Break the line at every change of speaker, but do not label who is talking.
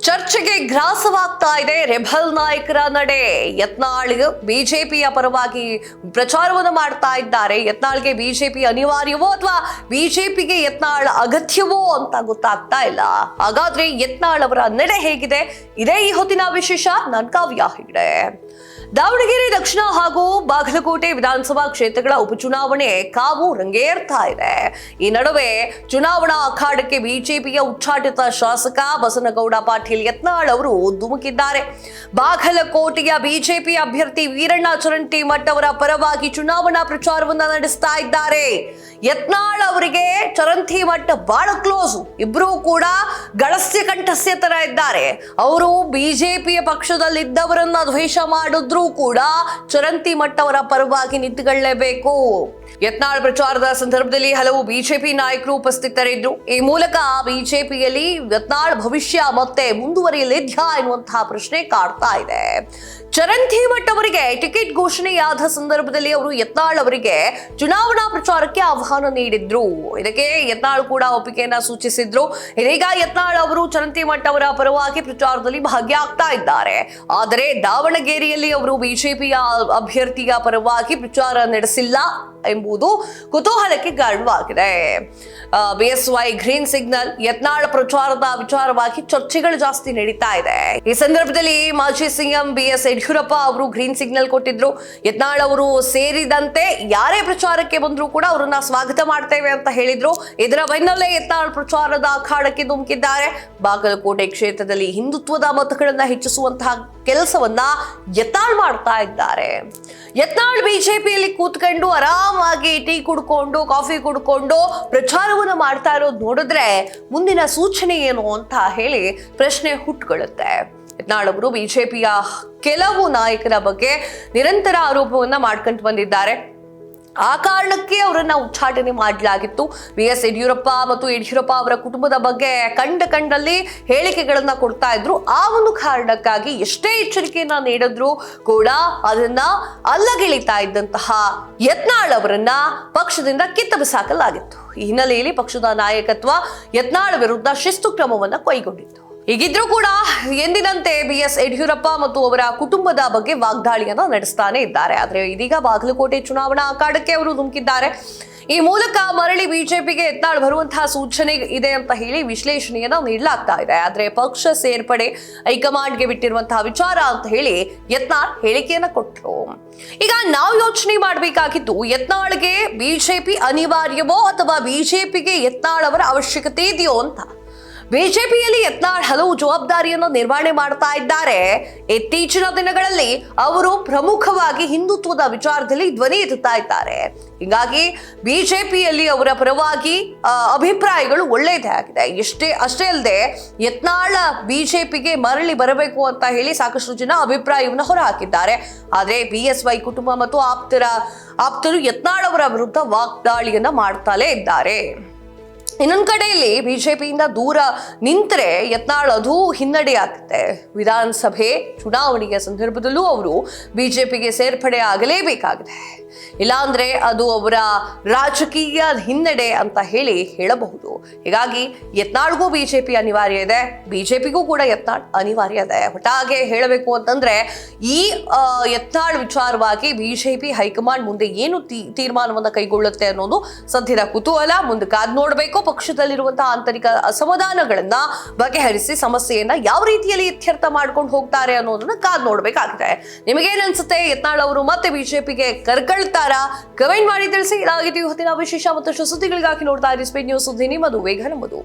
ಚರ್ಚೆಗೆ ಗ್ರಾಸವಾಗ್ತಾ ಇದೆ ರೆಬಲ್ ನಾಯಕರ ನಡೆ. ಯತ್ನಾಳ್ ಬಿಜೆಪಿಯ ಪರವಾಗಿ ಪ್ರಚಾರವನ್ನು ಮಾಡ್ತಾ ಇದ್ದಾರೆ. ಯತ್ನಾಳ್ಗೆ ಬಿಜೆಪಿ ಅನಿವಾರ್ಯವೋ ಅಥವಾ ಬಿಜೆಪಿಗೆ ಯತ್ನಾಳ್ ಅಗತ್ಯವೋ ಅಂತ ಗೊತ್ತಾಗ್ತಾ ಇಲ್ಲ. ಹಾಗಾದ್ರೆ ಯತ್ನಾಳ್ ಅವರ ನಡೆ ಹೇಗಿದೆ? ಇದೇ ಈ ಹೊತ್ತಿನ ವಿಶೇಷ. ನಾನ್ ಕಾವ್ಯ ಹೆಗ್ಡೆ. ದಾವಣಗೆರೆ ದಕ್ಷಿಣ ಹಾಗೂ ಬಾಗಲಕೋಟೆ ವಿಧಾನಸಭಾ ಕ್ಷೇತ್ರಗಳ ಉಪಚುನಾವಣೆ ಕಾವು ರಂಗೇರ್ತಾ ಇದೆ. ಈ ನಡುವೆ ಚುನಾವಣಾ ಅಖಾಡಕ್ಕೆ ಬಿಜೆಪಿಯ ಉಚ್ಚಾಟಿತ ಶಾಸಕ ಬಸನಗೌಡ ಪಾಟೀಲ್ ಯತ್ನಾಳ್ ಅವರು ಧುಮುಕಿದ್ದಾರೆ. ಬಾಗಲಕೋಟೆಯ ಬಿಜೆಪಿ ಅಭ್ಯರ್ಥಿ ವೀರಣ್ಣ ಚರಂತಿಮಠ್ ಅವರ ಪರವಾಗಿ ಚುನಾವಣಾ ಪ್ರಚಾರವನ್ನ ನಡೆಸ್ತಾ ಇದ್ದಾರೆ. ಯತ್ನಾಳ್ ಅವರಿಗೆ ಚರಂತಿಮಠ್ ಬಹಳ ಕ್ಲೋಸ್. ಇಬ್ರು ಕೂಡ ಗಳಸ್ಯ ಕಂಠಸ್ಯ ತರ ಇದ್ದಾರೆ. ಅವರು ಬಿಜೆಪಿಯ ಪಕ್ಷದಲ್ಲಿದ್ದವರನ್ನ ದ್ವೇಷ ಮಾಡಿದ್ರು ಕೂಡ ಚರಂತಿಮಠ್ ಅವರ ಪರವಾಗಿ ನಿಂತುಕೊಳ್ಳಲೇಬೇಕು. ಯತ್ನಾಳ್ ಪ್ರಚಾರದ ಸಂದರ್ಭದಲ್ಲಿ ಹಲವು ಬಿಜೆಪಿ ನಾಯಕರು ಉಪಸ್ಥಿತರಿದ್ರು. ಈ ಮೂಲಕ ಬಿಜೆಪಿಯಲ್ಲಿ ಯತ್ನಾಳ್ ಭವಿಷ್ಯ ಮತ್ತೆ ಮುಂದುವರಿಯಲಿದ್ಯಾ ಎನ್ನುವಂತಹ ಪ್ರಶ್ನೆ ಕಾಡ್ತಾ ಇದೆ. ಚರಂತಿಮಠ್ ಅವರಿಗೆ ಟಿಕೆಟ್ ಘೋಷಣೆಯಾದ ಸಂದರ್ಭದಲ್ಲಿ ಅವರು ಯತ್ನಾಳ್ ಅವರಿಗೆ ಚುನಾವಣಾ ಪ್ರಚಾರಕ್ಕೆ ಆಹ್ವಾನ ನೀಡಿದ್ರು. ಇದಕ್ಕೆ ಯತ್ನಾಳ್ ಕೂಡ ಒಪ್ಪಿಗೆಯನ್ನ ಸೂಚಿಸಿದ್ರು. ಇದೀಗ ಯತ್ನಾಳ್ ಅವರು ಚರಂತಿಮಠ್ ಅವರ ಪರವಾಗಿ ಪ್ರಚಾರದಲ್ಲಿ ಭಾಗಿಯಾಗ್ತಾ ಇದ್ದಾರೆ. ಆದರೆ ದಾವಣಗೆರೆಯಲ್ಲಿ ಅವರು ಬಿಜೆಪಿಯ ಅಭ್ಯರ್ಥಿಯ ಪರವಾಗಿ ಪ್ರಚಾರ ನಡೆಸಿಲ್ಲ ಎಂಬುದು ಕುತೂಹಲಕ್ಕೆ ಕಾರಣವಾಗಿದೆ. ಬಿಎಸ್ವೈ ಗ್ರೀನ್ ಸಿಗ್ನಲ್ ಯತ್ನಾಳ್ ಪ್ರಚಾರದ ವಿಚಾರವಾಗಿ ಚರ್ಚೆಗಳು ಜಾಸ್ತಿ ನಡೀತಾ ಇದೆ. ಈ ಸಂದರ್ಭದಲ್ಲಿ ಮಾಜಿ ಸಿಎಂ ಬಿಎಸ್ ಯಡಿಯೂರಪ್ಪ ಅವರು ಗ್ರೀನ್ ಸಿಗ್ನಲ್ ಕೊಟ್ಟಿದ್ರು. ಯತ್ನಾಳ್ ಅವರು ಸೇರಿದಂತೆ ಯಾರೇ ಪ್ರಚಾರಕ್ಕೆ ಬಂದ್ರು ಕೂಡ ಅವರನ್ನ ಸ್ವಾಗತ ಮಾಡ್ತೇವೆ ಅಂತ ಹೇಳಿದ್ರು. ಇದರ ಬೆನ್ನಲ್ಲೇ ಯತ್ನಾಳ್ ಪ್ರಚಾರದ ಅಖಾಡಕ್ಕೆ ಧುಮುಕಿದ್ದಾರೆ. ಬಾಗಲಕೋಟೆ ಕ್ಷೇತ್ರದಲ್ಲಿ ಹಿಂದುತ್ವದ ಮತಗಳನ್ನ ಹೆಚ್ಚಿಸುವಂತಹ ಕೆಲಸವನ್ನ ಯತ್ನಾಳ್ ಮಾಡ್ತಾ ಇದ್ದಾರೆ. ಯತ್ನಾಳ್ ಬಿಜೆಪಿಯಲ್ಲಿ ಕೂತ್ಕೊಂಡು ಆರಾಮಾಗಿ ಟೀ ಕುಡ್ಕೊಂಡು ಕಾಫಿ ಕುಡ್ಕೊಂಡು ಪ್ರಚಾರವನ್ನು ಮಾಡ್ತಾ ಇರೋದು ನೋಡಿದ್ರೆ ಮುಂದಿನ ಸೂಚನೆ ಏನು ಅಂತ ಹೇಳಿ ಪ್ರಶ್ನೆ ಹುಟ್ಟುಕೊಳ್ಳುತ್ತೆ. ಯತ್ನಾಳ್ ಅವರು ಬಿಜೆಪಿಯ ಕೆಲವು ನಾಯಕರ ಬಗ್ಗೆ ನಿರಂತರ ಆರೋಪವನ್ನ ಮಾಡ್ಕೊಂಡು ಬಂದಿದ್ದಾರೆ. ಆ ಕಾರಣಕ್ಕೆ ಅವರನ್ನ ಉಚ್ಚಾಟನೆ ಮಾಡಲಾಗಿತ್ತು. ಬಿಎಸ್ ಯಡಿಯೂರಪ್ಪ ಮತ್ತು ಯಡಿಯೂರಪ್ಪ ಅವರ ಕುಟುಂಬದ ಬಗ್ಗೆ ಕಂಡಲ್ಲಿ ಹೇಳಿಕೆಗಳನ್ನ ಕೊಡ್ತಾ ಇದ್ರು. ಆ ಒಂದು ಕಾರಣಕ್ಕಾಗಿ ಎಷ್ಟೇ ಎಚ್ಚರಿಕೆಯನ್ನ ನೀಡಿದ್ರು ಕೂಡ ಅದನ್ನ ಅಲ್ಲಗೆಳಿತಾ ಇದ್ದಂತಹ ಯತ್ನಾಳ್ ಅವರನ್ನ ಪಕ್ಷದಿಂದ ಕಿತ್ತಬಿಸಾಕಲಾಗಿತ್ತು. ಈ ಹಿನ್ನೆಲೆಯಲ್ಲಿ ಪಕ್ಷದ ನಾಯಕತ್ವ ಯತ್ನಾಳ್ ವಿರುದ್ಧ ಶಿಸ್ತು ಕ್ರಮವನ್ನ ಕೈಗೊಂಡಿತ್ತು. ಹೀಗಿದ್ರೂ ಕೂಡ ಎಂದಿನಂತೆ ಬಿಎಸ್ ಯಡಿಯೂರಪ್ಪ ಮತ್ತು ಅವರ ಕುಟುಂಬದ ಬಗ್ಗೆ ವಾಗ್ದಾಳಿಯನ್ನ ನಡೆಸ್ತಾನೆ ಇದ್ದಾರೆ. ಆದ್ರೆ ಇದೀಗ ಬಾಗಲಕೋಟೆ ಚುನಾವಣಾ ಅಖಾಡಕ್ಕೆ ಅವರು ಧುಮುಕಿದ್ದಾರೆ. ಈ ಮೂಲಕ ಮರಳಿ ಬಿಜೆಪಿಗೆ ಯತ್ನಾಳ್ ಬರುವಂತಹ ಸೂಚನೆ ಇದೆ ಅಂತ ಹೇಳಿ ವಿಶ್ಲೇಷಣೆಯನ್ನ ನೀಡಲಾಗ್ತಾ ಇದೆ. ಆದ್ರೆ ಪಕ್ಷ ಸೇರ್ಪಡೆ ಹೈಕಮಾಂಡ್ಗೆ ಬಿಟ್ಟಿರುವಂತಹ ವಿಚಾರ ಅಂತ ಹೇಳಿ ಯತ್ನಾಳ್ ಹೇಳಿಕೆಯನ್ನ ಕೊಟ್ಟರು. ಈಗ ನಾವು ಯೋಚನೆ ಮಾಡಬೇಕಾಗಿದ್ದು ಯತ್ನಾಳ್ಗೆ ಬಿಜೆಪಿ ಅನಿವಾರ್ಯವೋ ಅಥವಾ ಬಿಜೆಪಿಗೆ ಯತ್ನಾಳ್ ಅವರ ಅವಶ್ಯಕತೆ ಇದೆಯೋ ಅಂತ. ಬಿಜೆಪಿಯಲ್ಲಿ ಯತ್ನಾಳ್ ಹಲವು ಜವಾಬ್ದಾರಿಯನ್ನು ನಿರ್ವಹಣೆ ಮಾಡ್ತಾ ಇದ್ದಾರೆ. ಇತ್ತೀಚಿನ ದಿನಗಳಲ್ಲಿ ಅವರು ಪ್ರಮುಖವಾಗಿ ಹಿಂದುತ್ವದ ವಿಚಾರದಲ್ಲಿ ಧ್ವನಿ ಎತ್ತುತ್ತಾ ಇದ್ದಾರೆ. ಹೀಗಾಗಿ ಬಿಜೆಪಿಯಲ್ಲಿ ಅವರ ಪರವಾಗಿ ಅಭಿಪ್ರಾಯಗಳು ಒಳ್ಳೆಯದೇ ಆಗಿದೆ. ಅಷ್ಟೇ ಅಲ್ಲದೆ ಯತ್ನಾಳ್ ಬಿಜೆಪಿಗೆ ಮರಳಿ ಬರಬೇಕು ಅಂತ ಹೇಳಿ ಸಾಕಷ್ಟು ಜನ ಅಭಿಪ್ರಾಯವನ್ನು ಹೊರಹಾಕಿದ್ದಾರೆ. ಆದರೆ ಬಿಎಸ್ವೈ ಕುಟುಂಬ ಮತ್ತು ಆಪ್ತರು ಯತ್ನಾಳ್ ಅವರ ವಿರುದ್ಧ ವಾಗ್ದಾಳಿಯನ್ನ ಮಾಡ್ತಾಲೇ ಇದ್ದಾರೆ. ಇನ್ನೊಂದು ಕಡೆಯಲ್ಲಿ ಬಿಜೆಪಿಯಿಂದ ದೂರ ನಿಂತರೆ ಯತ್ನಾಳ್ ಅದು ಹಿನ್ನಡೆ ಆಗುತ್ತೆ. ವಿಧಾನಸಭೆ ಚುನಾವಣೆಯ ಸಂದರ್ಭದಲ್ಲೂ ಅವರು ಬಿಜೆಪಿಗೆ ಸೇರ್ಪಡೆ ಆಗಲೇಬೇಕಾಗಿದೆ. ಇಲ್ಲಾಂದ್ರೆ ಅದು ಅವರ ರಾಜಕೀಯ ಹಿನ್ನಡೆ ಅಂತ ಹೇಳಬಹುದು. ಹೀಗಾಗಿ ಯತ್ನಾಳ್ಗೂ ಬಿಜೆಪಿ ಅನಿವಾರ್ಯ ಇದೆ, ಬಿಜೆಪಿಗೂ ಕೂಡ ಯತ್ನಾಳ್ ಅನಿವಾರ್ಯ ಇದೆ. ಒಟ್ಟಾಗೆ ಹೇಳಬೇಕು ಅಂತಂದ್ರೆ ಈ ಯತ್ನಾಳ್ ವಿಚಾರವಾಗಿ ಬಿಜೆಪಿ ಹೈಕಮಾಂಡ್ ಮುಂದೆ ಏನು ತೀರ್ಮಾನವನ್ನ ಕೈಗೊಳ್ಳುತ್ತೆ ಅನ್ನೋದು ಸದ್ಯದ ಕುತೂಹಲ. ಮುಂದೆ ಕಾದ್ ನೋಡ್ಬೇಕು. ಪಕ್ಷದಲ್ಲಿರುವಂತಹ ಆಂತರಿಕ ಅಸಮಾಧಾನಗಳನ್ನ ಬಗೆಹರಿಸಿ ಸಮಸ್ಯೆಯನ್ನ ಯಾವ ರೀತಿಯಲ್ಲಿ ಇತ್ಯರ್ಥ ಮಾಡ್ಕೊಂಡು ಹೋಗ್ತಾರೆ ಅನ್ನೋದನ್ನ ಕಾದ್ ನೋಡ್ಬೇಕಾಗಿದೆ. ನಿಮಗೇನ್ ಅನ್ಸುತ್ತೆ? ಯತ್ನಾಳ್ ಅವರು ಮತ್ತೆ ಬಿಜೆಪಿಗೆ ಕರ್ಕೊಳ್ತಾರಾ? ಕಮೆಂಟ್ ಮಾಡಿ ತಿಳಿಸಿ. ಇದಾಗಿತ್ತು ಇವತ್ತಿನ ವಿಶೇಷ. ಮತ್ತಷ್ಟು ಸುದ್ದಿಗಳಿಗಾಗಿ ನೋಡ್ತಾ ಇರಿ ಸ್ಪೀಡ್ ನ್ಯೂಸ್. ಸುದ್ದಿ ನಿಮ್ಮದು, ವೇಗ ನಮ್ಮದು.